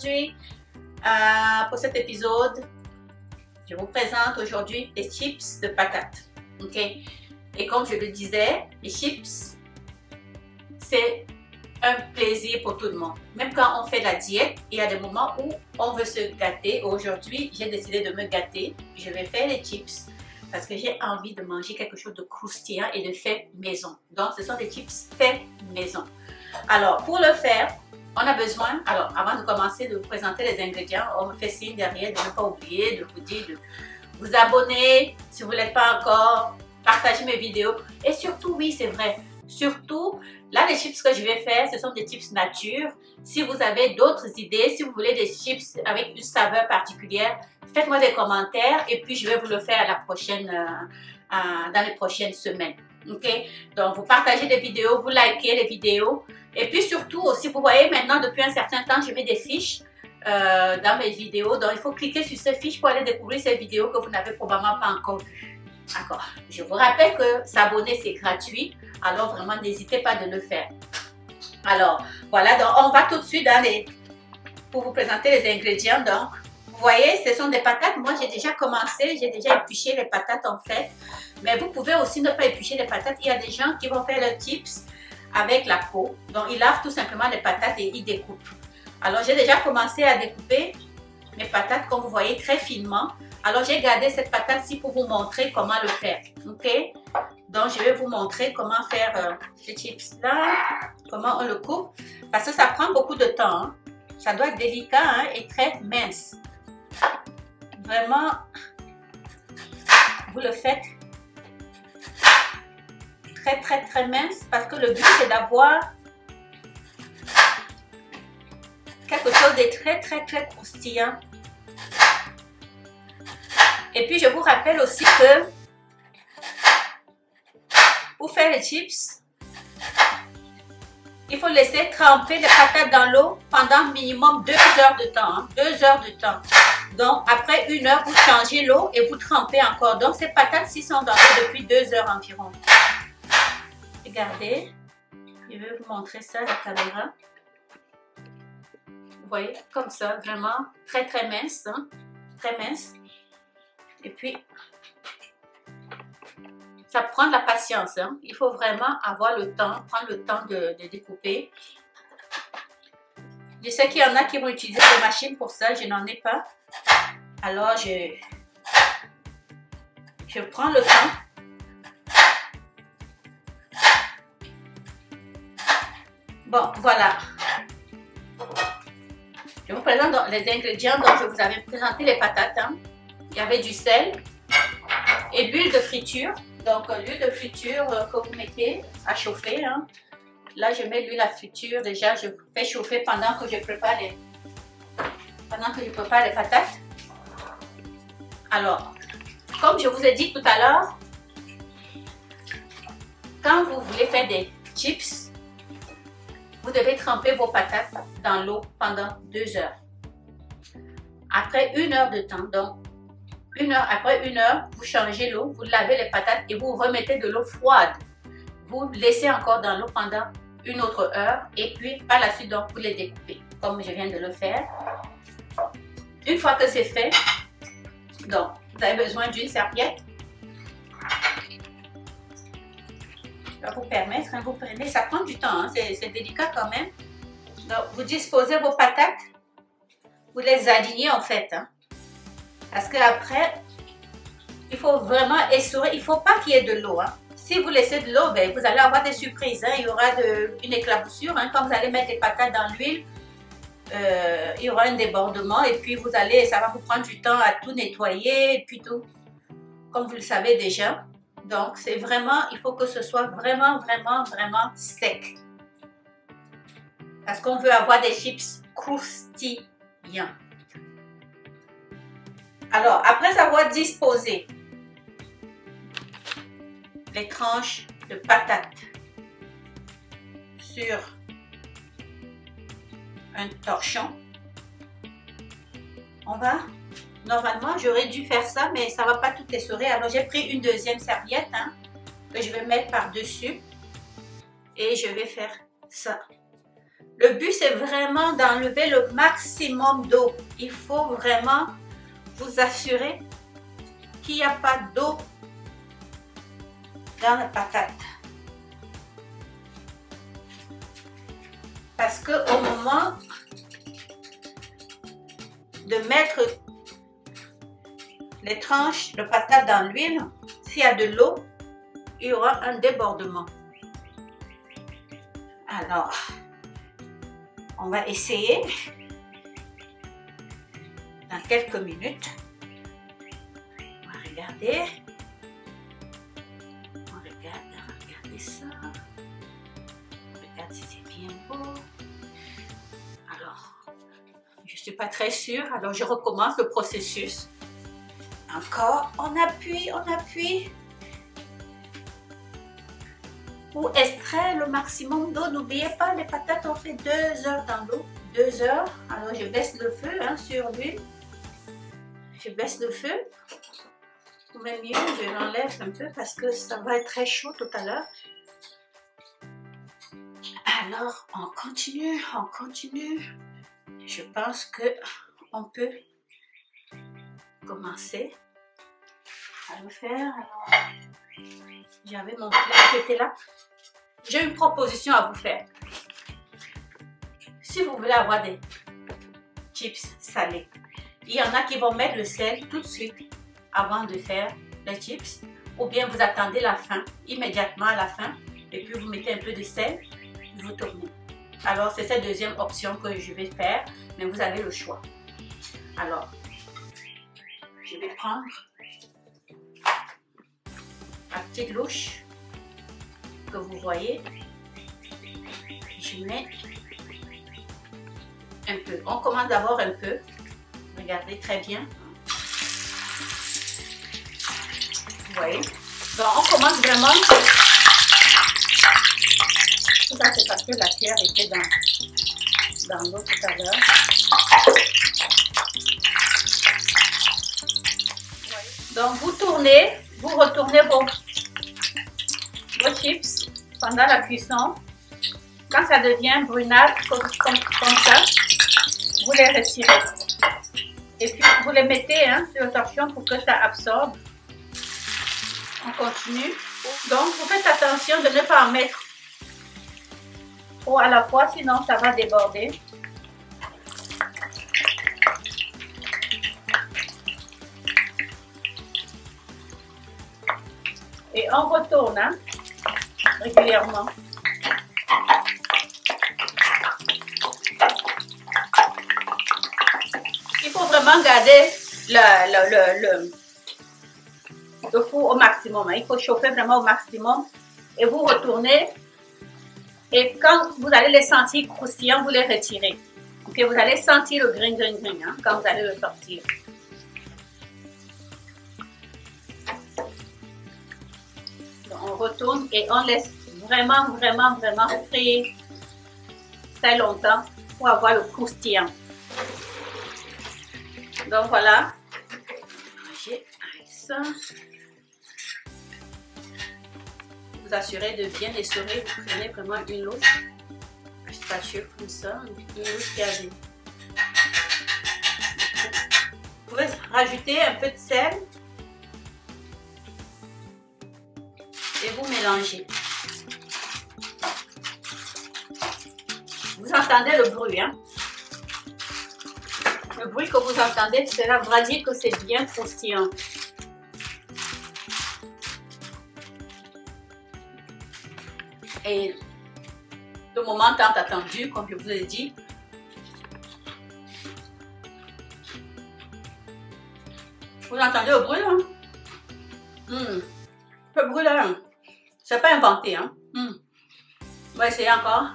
aujourd'hui, pour cet épisode, je vous présente aujourd'hui des chips de patates. Ok? Et comme je le disais, les chips, c'est un plaisir pour tout le monde. Même quand on fait la diète, il y a des moments où on veut se gâter. Aujourd'hui, j'ai décidé de me gâter. Je vais faire les chips parce que j'ai envie de manger quelque chose de croustillant et de fait maison. Donc, ce sont des chips fait maison. Alors, pour le faire, on a besoin, alors avant de commencer de vous présenter les ingrédients, on me fait signe derrière de ne pas oublier de vous dire de vous abonner si vous ne l'êtes pas encore, partager mes vidéos et surtout, oui, c'est vrai, surtout, là, les chips que je vais faire, ce sont des chips nature. Si vous avez d'autres idées, si vous voulez des chips avec une saveur particulière, faites-moi des commentaires et puis je vais vous le faire à la prochaine, dans les prochaines semaines. Ok? Donc, vous partagez les vidéos, vous likez les vidéos. Et puis surtout, aussi, vous voyez maintenant, depuis un certain temps, je mets des fiches dans mes vidéos. Donc, il faut cliquer sur ces fiches pour aller découvrir ces vidéos que vous n'avez probablement pas encore vues. D'accord. Je vous rappelle que s'abonner, c'est gratuit. Alors, vraiment, n'hésitez pas de le faire. Alors, voilà. Donc, on va tout de suite pour vous présenter les ingrédients. Donc, vous voyez, ce sont des patates. Moi, j'ai déjà commencé. J'ai déjà épluché les patates, en fait. Mais vous pouvez aussi ne pas éplucher les patates. Il y a des gens qui vont faire leurs chips avec la peau. Donc, ils lavent tout simplement les patates et ils découpent. Alors, j'ai déjà commencé à découper mes patates, comme vous voyez, très finement. Alors, j'ai gardé cette patate-ci pour vous montrer comment le faire. OK? Donc, je vais vous montrer comment faire ces chips-là, comment on le coupe. Parce que ça prend beaucoup de temps. Hein. Ça doit être délicat hein, et très mince. Vraiment, vous le faites très mince parce que le but, c'est d'avoir quelque chose de très croustillant. Et puis, je vous rappelle aussi que pour faire les chips, il faut laisser tremper les patates dans l'eau pendant minimum 2 heures de temps. Hein, 2 heures de temps. Donc, après 1 heure, vous changez l'eau et vous trempez encore. Donc, ces patates-ci sont dans l'eau depuis 2 heures environ. Regardez, je vais vous montrer ça à la caméra. Vous voyez, comme ça, vraiment très mince. Hein, très mince. Et puis, ça prend de la patience. Hein. Il faut vraiment avoir le temps, prendre le temps de découper. Je sais qu'il y en a qui vont utiliser des machines pour ça. Je n'en ai pas. Alors, je prends le temps. Bon, voilà. Je vous présente les ingrédients dont je vous avais présenté les patates. Hein. Il y avait du sel et l'huile de friture. Donc, l'huile de friture que vous mettez à chauffer. Hein. Là, je mets l'huile à friture. Déjà, je fais chauffer pendant que je prépare les patates. Alors, comme je vous ai dit tout à l'heure, quand vous voulez faire des chips, vous devez tremper vos patates dans l'eau pendant 2 heures. Après 1 heure de temps, donc après 1 heure, vous changez l'eau, vous lavez les patates et vous remettez de l'eau froide. Vous laissez encore dans l'eau pendant 1 autre heure et puis par la suite, donc, vous les découpez comme je viens de le faire. Une fois que c'est fait, donc, vous avez besoin d'une serviette. Ça va vous permettre, hein, vous prenez, ça prend du temps, hein, c'est délicat quand même. Donc, vous disposez vos patates, vous les alignez en fait. Hein, parce qu'après, il faut vraiment essorer, il ne faut pas qu'il y ait de l'eau. Hein. Si vous laissez de l'eau, ben, vous allez avoir des surprises. Hein, il y aura une éclaboussure. Hein, quand vous allez mettre les patates dans l'huile, il y aura un débordement et puis ça va vous prendre du temps à tout nettoyer et puis tout, comme vous le savez déjà. Donc, c'est vraiment, il faut que ce soit vraiment sec. Parce qu'on veut avoir des chips croustillants. Alors, après avoir disposé les tranches de patates sur un torchon, on va... Normalement, j'aurais dû faire ça, mais ça ne va pas tout essorer. Alors, j'ai pris une deuxième serviette hein, que je vais mettre par-dessus. Et je vais faire ça. Le but, c'est vraiment d'enlever le maximum d'eau. Il faut vraiment vous assurer qu'il n'y a pas d'eau dans la patate. Parce que au moment de mettre les tranches de patate dans l'huile, s'il y a de l'eau, il y aura un débordement. Alors, on va essayer dans quelques minutes. On va regarder. On regarde, regardez ça. Regarde si c'est bien beau. Alors, je ne suis pas très sûre, alors je recommence le processus. Encore, on appuie, on appuie. Pour extraire le maximum d'eau, n'oubliez pas, les patates, on fait 2 heures dans l'eau. 2 heures. Alors, je baisse le feu sur l'huile. Je baisse le feu. Ou même mieux, je l'enlève un peu parce que ça va être très chaud tout à l'heure. Alors, on continue, on continue. Je pense que on peut commencer à le faire. Alors, j'avais mon plat qui était là. J'ai une proposition à vous faire. Si vous voulez avoir des chips salés, il y en a qui vont mettre le sel tout de suite avant de faire les chips, ou bien vous attendez la fin, immédiatement à la fin, et puis vous mettez un peu de sel, vous tournez. Alors c'est cette deuxième option que je vais faire, mais vous avez le choix. Alors, je vais prendre la petite louche que vous voyez. Je mets un peu. On commence d'abord un peu. Regardez très bien. Vous voyez? Donc on commence vraiment. Tout ça c'est parce que la pierre était dans l'eau tout à l'heure. Donc vous tournez, vous retournez vos chips pendant la cuisson. Quand ça devient brunâtre comme ça, vous les retirez. Et puis vous les mettez sur le torchon pour que ça absorbe. On continue. Donc vous faites attention de ne pas en mettre trop à la fois, sinon ça va déborder. Et on retourne régulièrement. Il faut vraiment garder le four au maximum. Il faut chauffer vraiment au maximum. Et vous retournez. Et quand vous allez les sentir croustillants, vous les retirez. Et vous allez sentir le grain quand vous allez le sortir. On retourne et on laisse vraiment frire très longtemps pour avoir le croustillant. Donc voilà, mangez avec ça. Vous assurez de bien essorer, vous prenez vraiment une louche, un spatule comme ça, une louche qui a vu. Vous pouvez rajouter un peu de sel. Et vous mélangez. Vous entendez le bruit, Le bruit que vous entendez, cela va dire que c'est bien croustillant. Et le moment tant attendu, comme je vous ai dit, vous entendez le bruit, Le bruit là, c'est pas inventé, On va essayer encore.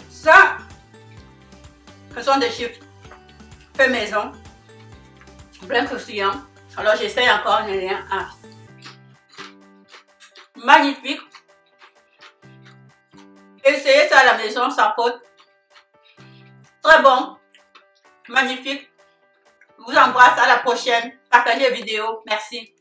Ça, ce sont des chips fait maison, bien croustillants. Alors j'essaye encore un lien. Magnifique. Essayez ça à la maison sans faute. Très bon. Magnifique. Je vous embrasse, à la prochaine. Partagez la vidéo. Merci.